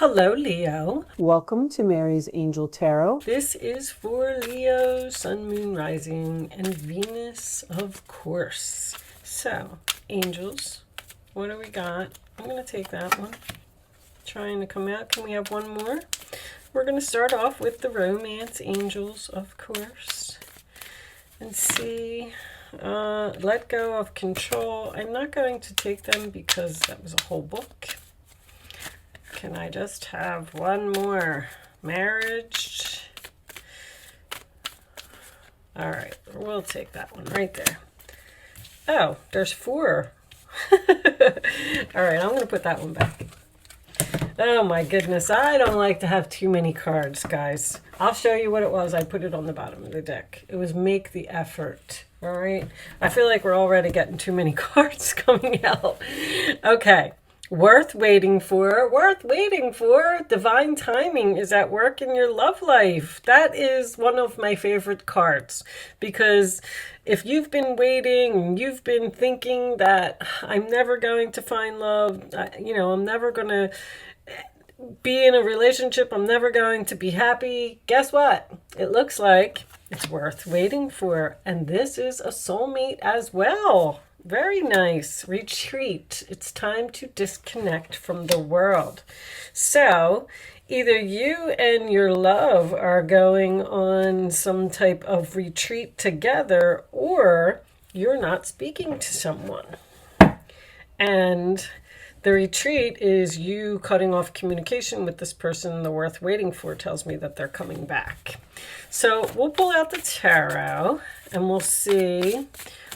Hello, Leo. Welcome to Mary's Angel Tarot. This is for Leo, Sun, Moon, Rising, and Venus, of course. So, angels, what do we got? I'm going to take that one. Trying to come out. Can we have one more? We're going to start off with the romance angels, of course, and see. Let go of control. I'm not going to take them because that was a whole book. Can I just have one more? Marriage. All right, we'll take that one right there. Oh, there's 4. All right, I'm going to put that one back. Oh my goodness, I don't like to have too many cards, guys. I'll show you what it was. I put it on the bottom of the deck. It was make the effort. All right. I feel like we're already getting too many cards coming out. Okay. Worth waiting for, divine timing is at work in your love life. That is one of my favorite cards, because if you've been waiting, you've been thinking that I'm never going to find love, I'm never going to be in a relationship, I'm never going to be happy. Guess what? It looks like it's worth waiting for, and this is a soulmate as well. Very nice. Retreat. It's time to disconnect from the world. So, either you and your love are going on some type of retreat together, or you're not speaking to someone. And the retreat is you cutting off communication with this person. The worth waiting for tells me that they're coming back. So, we'll pull out the tarot and we'll see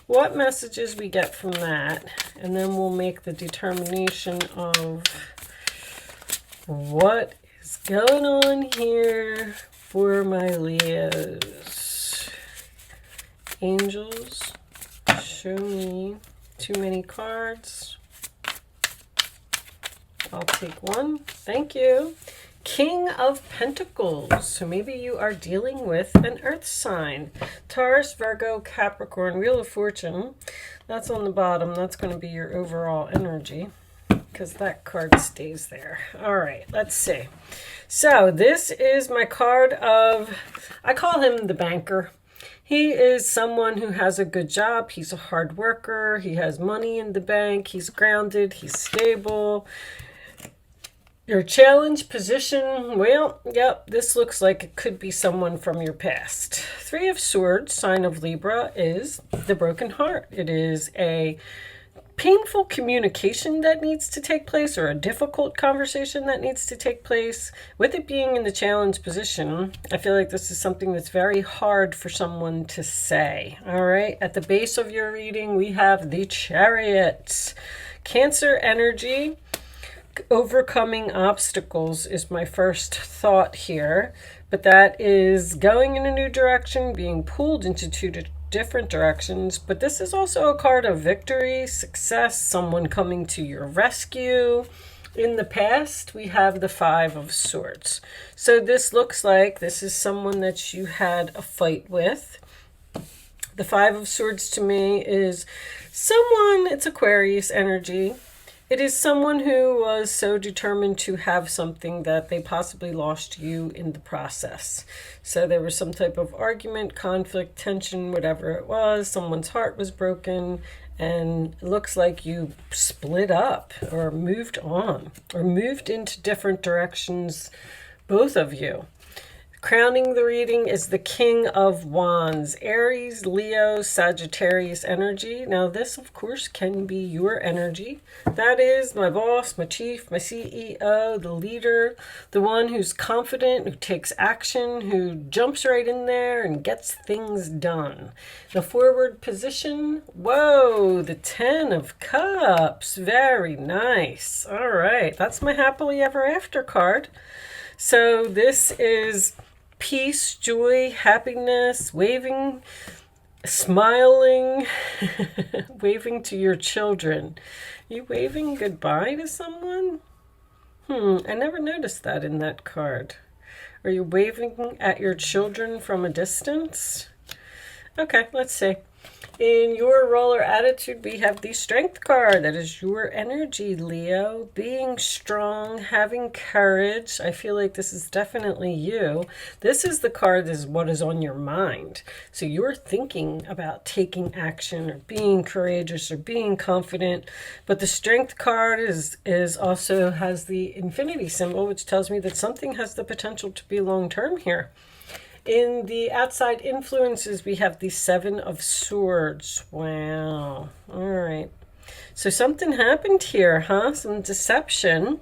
what messages we get from that, and then we'll make the determination of what is going on here for my Leos. Angels, show me too many cards. I'll take one. Thank you. King of Pentacles. So maybe you are dealing with an earth sign. Taurus, Virgo, Capricorn, Wheel of Fortune. That's on the bottom. That's going to be your overall energy, because that card stays there. All right, let's see. So this is my card of, I call him the banker. He is someone who has a good job. He's a hard worker. He has money in the bank. He's grounded. He's stable. Your challenge position, well, yep, this looks like it could be someone from your past. 3 of Swords, sign of Libra, is the broken heart. It is a painful communication that needs to take place, or a difficult conversation that needs to take place. With it being in the challenge position, I feel like this is something that's very hard for someone to say. All right, at the base of your reading, we have the Chariot. Cancer energy. Overcoming obstacles is my first thought here, but that is going in a new direction, being pulled into 2 different directions. But this is also a card of victory, success, someone coming to your rescue. In the past, we have the 5 of Swords. So this looks like this is someone that you had a fight with. The 5 of Swords to me is someone, it's Aquarius energy. It is someone who was so determined to have something that they possibly lost you in the process. So there was some type of argument, conflict, tension, whatever it was. Someone's heart was broken, and it looks like you split up or moved on or moved into different directions, both of you. Crowning the reading is the King of Wands, Aries, Leo, Sagittarius energy. Now this, of course, can be your energy. That is my boss, my chief, my CEO, the leader, the one who's confident, who takes action, who jumps right in there and gets things done. The forward position, whoa, the 10 of Cups. Very nice. All right, that's my happily ever after card. So this is peace, joy, happiness, waving, smiling, waving to your children. Are you waving goodbye to someone? I never noticed that in that card. Are you waving at your children from a distance? Okay, let's see. In your role or attitude, we have the Strength card. That is your energy, Leo. Being strong, having courage. I feel like this is definitely you. This is the card that is what is on your mind. So you're thinking about taking action or being courageous or being confident. But the Strength card is also has the infinity symbol, which tells me that something has the potential to be long-term here. In the outside influences, we have the Seven of Swords. Wow. All right. So something happened here, huh? Some deception.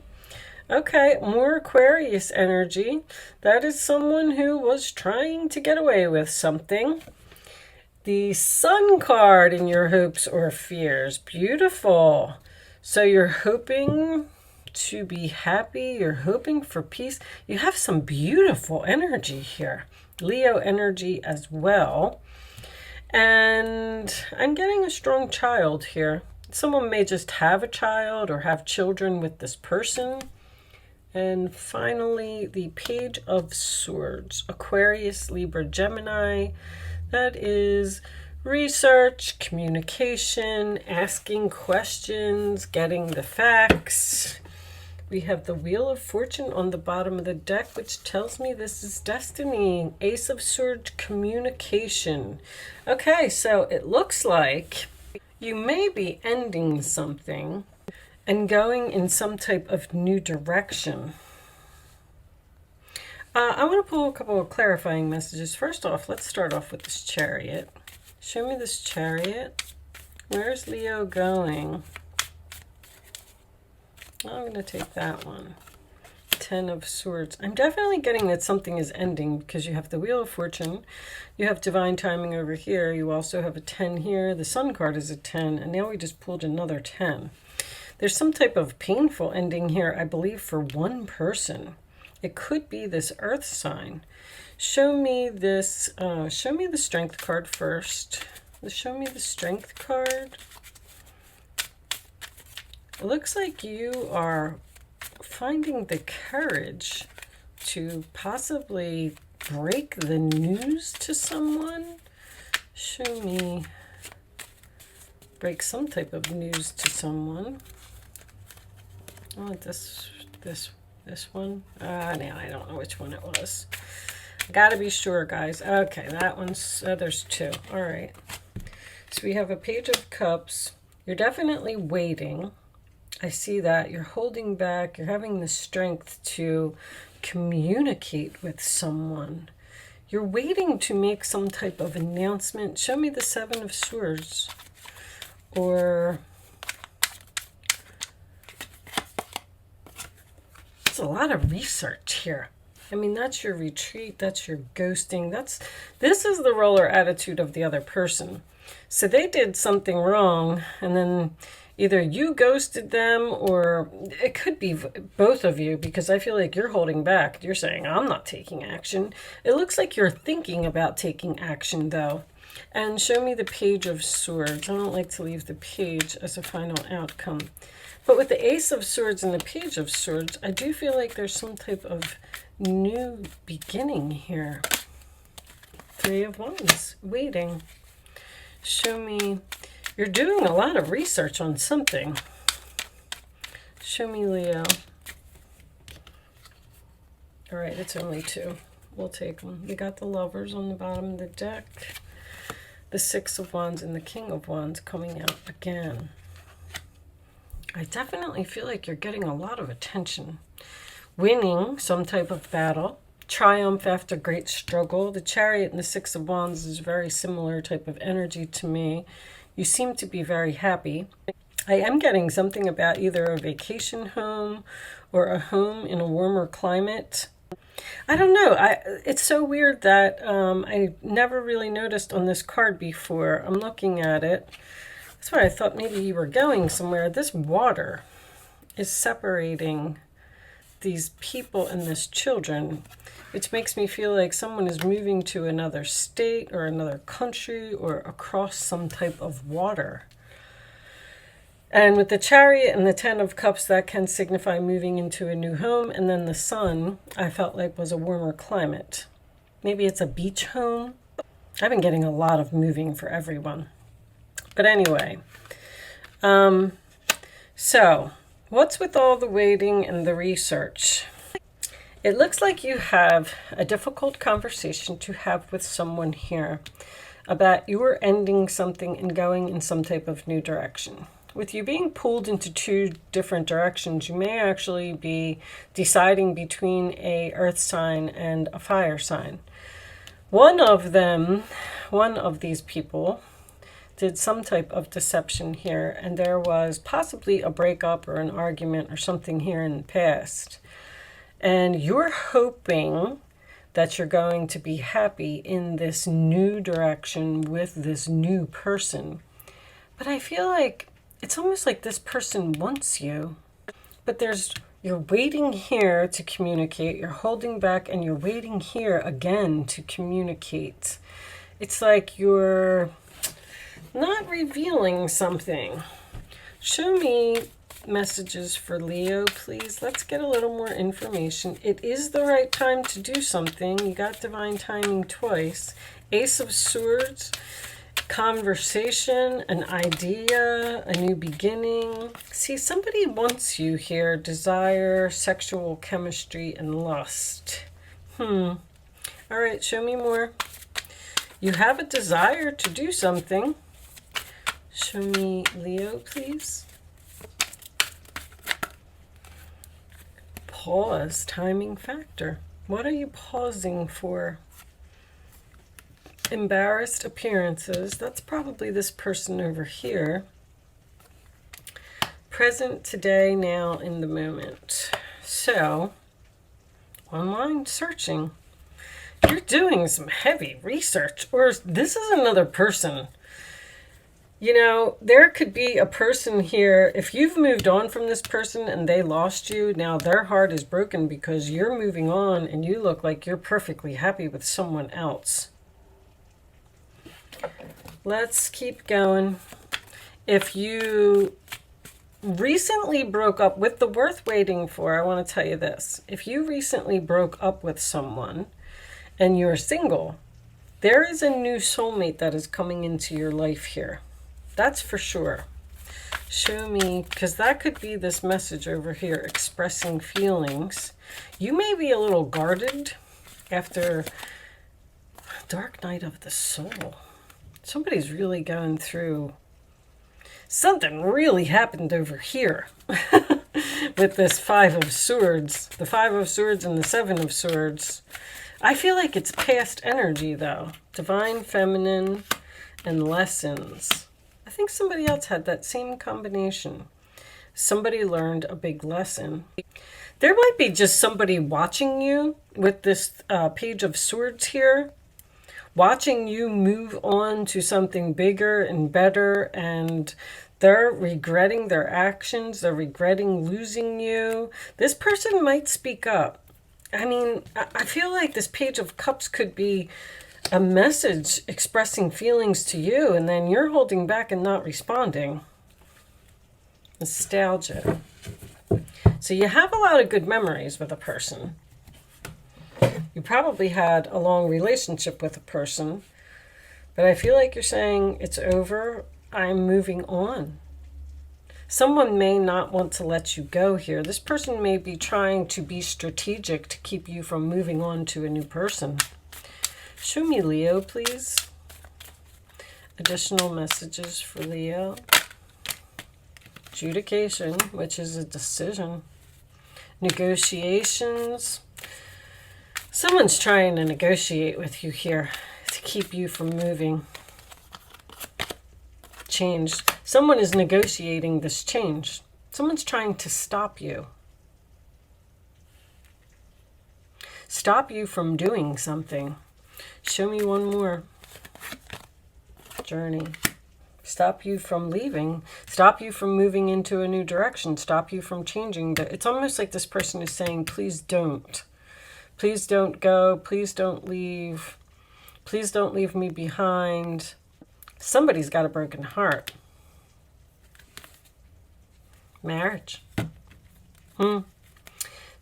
Okay, more Aquarius energy. That is someone who was trying to get away with something. The Sun card in your hopes or fears. Beautiful. So you're hoping to be happy. You're hoping for peace. You have some beautiful energy here. Leo energy as well. And I'm getting a strong child here. Someone may just have a child or have children with this person. And finally, the Page of Swords. Aquarius, Libra, Gemini. That is research, communication, asking questions, getting the facts. We have the Wheel of Fortune on the bottom of the deck, which tells me this is destiny. Ace of Swords, communication. Okay, so it looks like you may be ending something and going in some type of new direction. I want to pull a couple of clarifying messages. First off, let's start off with this Chariot. Show me this Chariot. Where's Leo going? I'm going to take that one. Ten of Swords. I'm definitely getting that something is ending because you have the Wheel of Fortune. You have divine timing over here. You also have a 10 here. The Sun card is a 10. And now we just pulled another 10. There's some type of painful ending here, I believe, for one person. It could be this Earth sign. Show me this. Show me the Strength card first. Show me the Strength card. It looks like you are finding the courage to possibly break the news to someone. Show me break some type of news to someone. Oh, this one. Now I don't know which one it was. I gotta be sure, guys. Okay, that one's there's two. All right. So we have a Page of Cups. You're definitely waiting. I see that you're holding back. You're having the strength to communicate with someone. You're waiting to make some type of announcement. Show me the Seven of Swords. Or it's a lot of research here. I mean, that's your retreat. That's your ghosting. This is the role or attitude of the other person. So they did something wrong, and then either you ghosted them, or it could be both of you, because I feel like you're holding back. You're saying, I'm not taking action. It looks like you're thinking about taking action, though. And show me the Page of Swords. I don't like to leave the page as a final outcome. But with the Ace of Swords and the Page of Swords, I do feel like there's some type of new beginning here. Three of Wands, waiting. Show me, you're doing a lot of research on something. Show me Leo. All right, it's only two. We'll take them. We got the Lovers on the bottom of the deck. The Six of Wands and the King of Wands coming out again. I definitely feel like you're getting a lot of attention. Winning some type of battle. Triumph after great struggle. The Chariot and the Six of Wands is very similar type of energy to me. You seem to be very happy. I am getting something about either a vacation home or a home in a warmer climate. I don't know. It's so weird that I never really noticed on this card before. I'm looking at it. That's why I thought maybe you were going somewhere. This water is separating these people and this children, which makes me feel like someone is moving to another state or another country or across some type of water. And with the Chariot and the Ten of Cups, that can signify moving into a new home. And then the Sun, I felt like was a warmer climate. Maybe it's a beach home. I've been getting a lot of moving for everyone. But anyway, so what's with all the waiting and the research? It looks like you have a difficult conversation to have with someone here about you are ending something and going in some type of new direction. With you being pulled into two different directions, you may actually be deciding between a earth sign and a fire sign. One of these people did some type of deception here, and there was possibly a breakup or an argument or something here in the past. And you're hoping that you're going to be happy in this new direction with this new person. But I feel like it's almost like this person wants you. But you're waiting here to communicate, you're holding back, and you're waiting here again to communicate. It's like you're not revealing something. Show me messages for Leo, please. Let's get a little more information. It is the right time to do something. You got divine timing twice. Ace of Swords, conversation, an idea, a new beginning. See, somebody wants you here. Desire, sexual chemistry, and lust. All right, show me more. You have a desire to do something. Show me Leo, please. Pause, timing factor. What are you pausing for? Embarrassed appearances. That's probably this person over here. Present, today, now, in the moment. So, online searching. You're doing some heavy research, or this is another person. You know, there could be a person here, if you've moved on from this person and they lost you, now their heart is broken because you're moving on and you look like you're perfectly happy with someone else. Let's keep going. If you recently broke up with the worth waiting for, I want to tell you this. If you recently broke up with someone and you're single, there is a new soulmate that is coming into your life here. That's for sure. Show me, because that could be this message over here, expressing feelings. You may be a little guarded after dark night of the soul. Somebody's really going through something. Really happened over here with this Five of Swords. The Five of Swords and the Seven of Swords. I feel like it's past energy, though. Divine Feminine and lessons. I think somebody else had that same combination. Somebody learned a big lesson. There might be just somebody watching you with this Page of Swords here. Watching you move on to something bigger and better, and they're regretting their actions. They're regretting losing you. This person might speak up. I mean, I feel like this Page of Cups could be a message expressing feelings to you, and then you're holding back and not responding. Nostalgia. So you have a lot of good memories with a person. You probably had a long relationship with a person, but I feel like you're saying it's over. I'm moving on. Someone may not want to let you go here. This person may be trying to be strategic to keep you from moving on to a new person. Show me Leo, please. Additional messages for Leo. Adjudication, which is a decision. Negotiations. Someone's trying to negotiate with you here to keep you from moving. Change. Someone is negotiating this change. Someone's trying to stop you. Stop you from doing something. Show me one more. Journey. Stop you from leaving. Stop you from moving into a new direction. Stop you from changing. It's almost like this person is saying, please don't. Please don't go. Please don't leave. Please don't leave me behind. Somebody's got a broken heart. Marriage.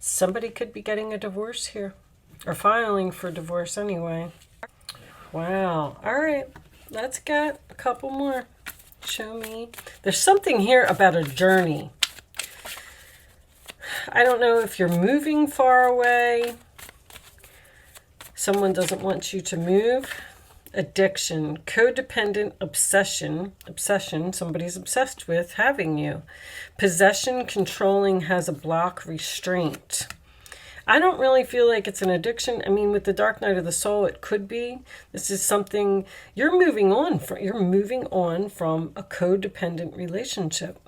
Somebody could be getting a divorce here. Or filing for divorce anyway. Wow. All right. Let's get a couple more. Show me. There's something here about a journey. I don't know if you're moving far away. Someone doesn't want you to move. Addiction, codependent obsession, somebody's obsessed with having you. Possession, controlling, has a block, restraint. I don't really feel like it's an addiction. I mean, with the dark night of the soul, it could be. This is something you're moving on from. You're moving on from a codependent relationship.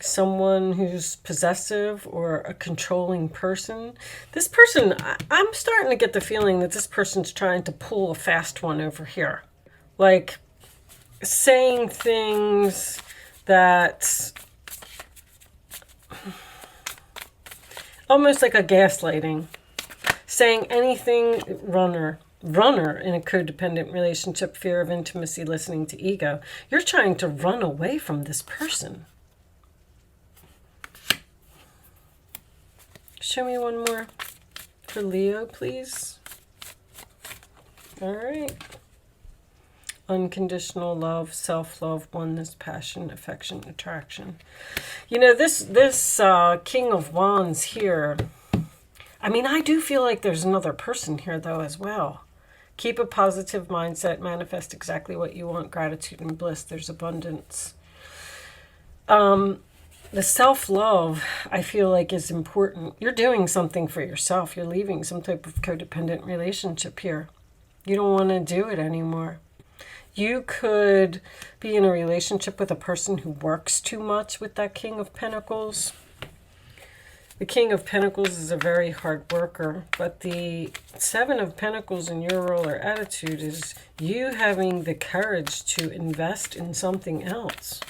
Someone who's possessive or a controlling person. This person, I'm starting to get the feeling that this person's trying to pull a fast one over here. Like saying things that almost like a gaslighting. Saying anything, runner in a codependent relationship, fear of intimacy, listening to ego. You're trying to run away from this person. Show me one more for Leo, please. All right. Unconditional love, self-love, oneness, passion, affection, attraction. You know, this King of Wands here, I mean, I do feel like there's another person here, though, as well. Keep a positive mindset, manifest exactly what you want, gratitude and bliss. There's abundance. The self-love, I feel like, is important. You're doing something for yourself. You're leaving some type of codependent relationship here. You don't want to do it anymore. You could be in a relationship with a person who works too much with that King of Pentacles. The King of Pentacles is a very hard worker, but the Seven of Pentacles in your role or attitude is you having the courage to invest in something else.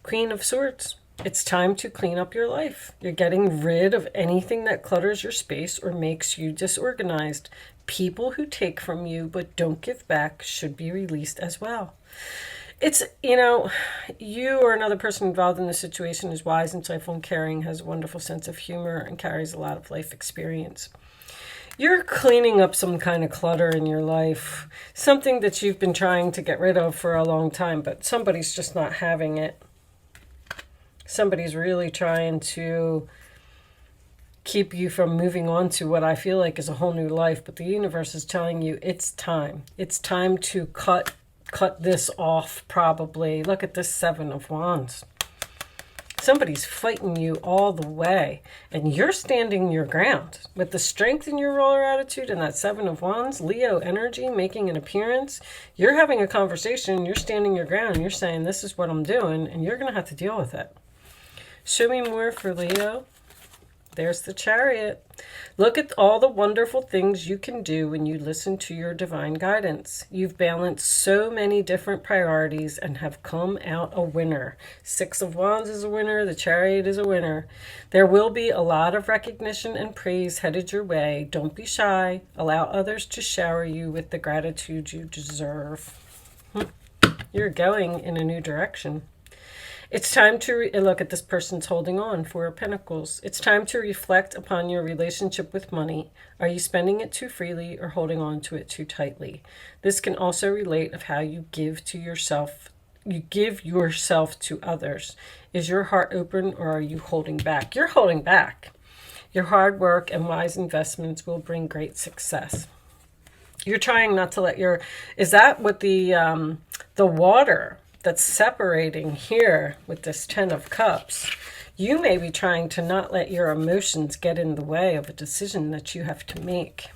Queen of Swords. It's time to clean up your life. You're getting rid of anything that clutters your space or makes you disorganized. People who take from you but don't give back should be released as well. It's, you know, you or another person involved in the situation is wise, insightful, and caring, has a wonderful sense of humor, and carries a lot of life experience. You're cleaning up some kind of clutter in your life, something that you've been trying to get rid of for a long time, but somebody's just not having it. Somebody's really trying to keep you from moving on to what I feel like is a whole new life. But the universe is telling you it's time. It's time to cut this off, probably. Look at this Seven of Wands. Somebody's fighting you all the way. And you're standing your ground. With the strength in your roller attitude and that Seven of Wands, Leo energy making an appearance, you're having a conversation, you're standing your ground, and you're saying, this is what I'm doing, and you're going to have to deal with it. Show me more for Leo. There's the Chariot. Look at all the wonderful things you can do when you listen to your divine guidance. You've balanced so many different priorities and have come out a winner. Six of Wands is a winner. The Chariot is a winner. There will be a lot of recognition and praise headed your way. Don't be shy. Allow others to shower you with the gratitude you deserve. You're going in a new direction. It's time to look at this person's holding on, Four of Pentacles. It's time to reflect upon your relationship with money. Are you spending it too freely or holding on to it too tightly? This can also relate of how you give to yourself. You give yourself to others. Is your heart open or are you holding back? You're holding back. Your hard work and wise investments will bring great success. You're trying not to let your... Is that what the water that's separating here with this Ten of Cups? You may be trying to not let your emotions get in the way of a decision that you have to make.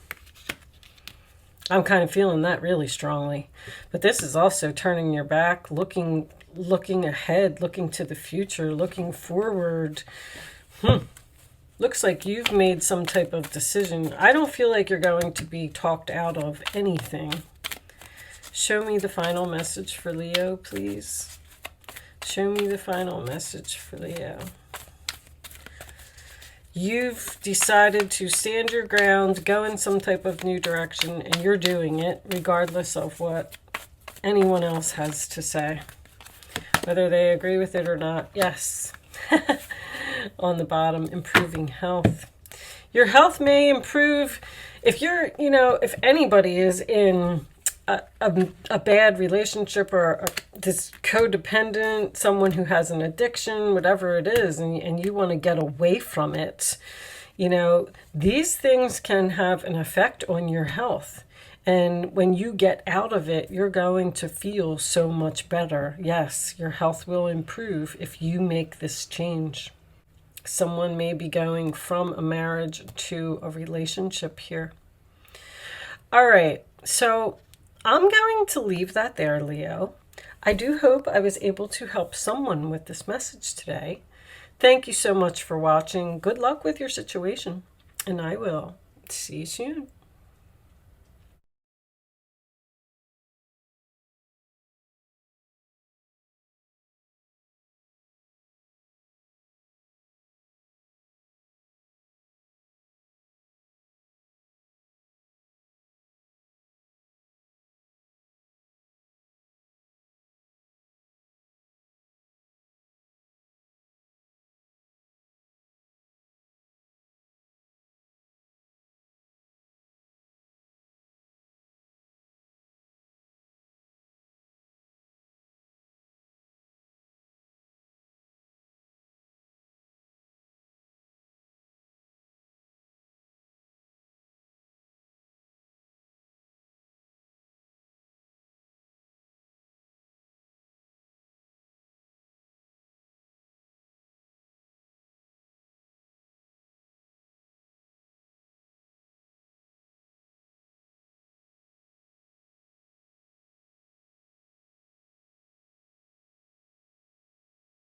I'm kind of feeling that really strongly. But this is also turning your back, looking ahead, looking to the future, looking forward. Looks like you've made some type of decision. I don't feel like you're going to be talked out of anything. Show me the final message for Leo, please. Show me the final message for Leo. You've decided to stand your ground, go in some type of new direction, and you're doing it regardless of what anyone else has to say. Whether they agree with it or not. Yes. On the bottom, improving health. Your health may improve if you're, if anybody is in a bad relationship or this codependent, someone who has an addiction, whatever it is, and you want to get away from it, these things can have an effect on your health. And when you get out of it, you're going to feel so much better. Yes, your health will improve if you make this change. Someone may be going from a marriage to a relationship here. All right, so I'm going to leave that there, Leo. I do hope I was able to help someone with this message today. Thank you so much for watching. Good luck with your situation, and I will see you soon.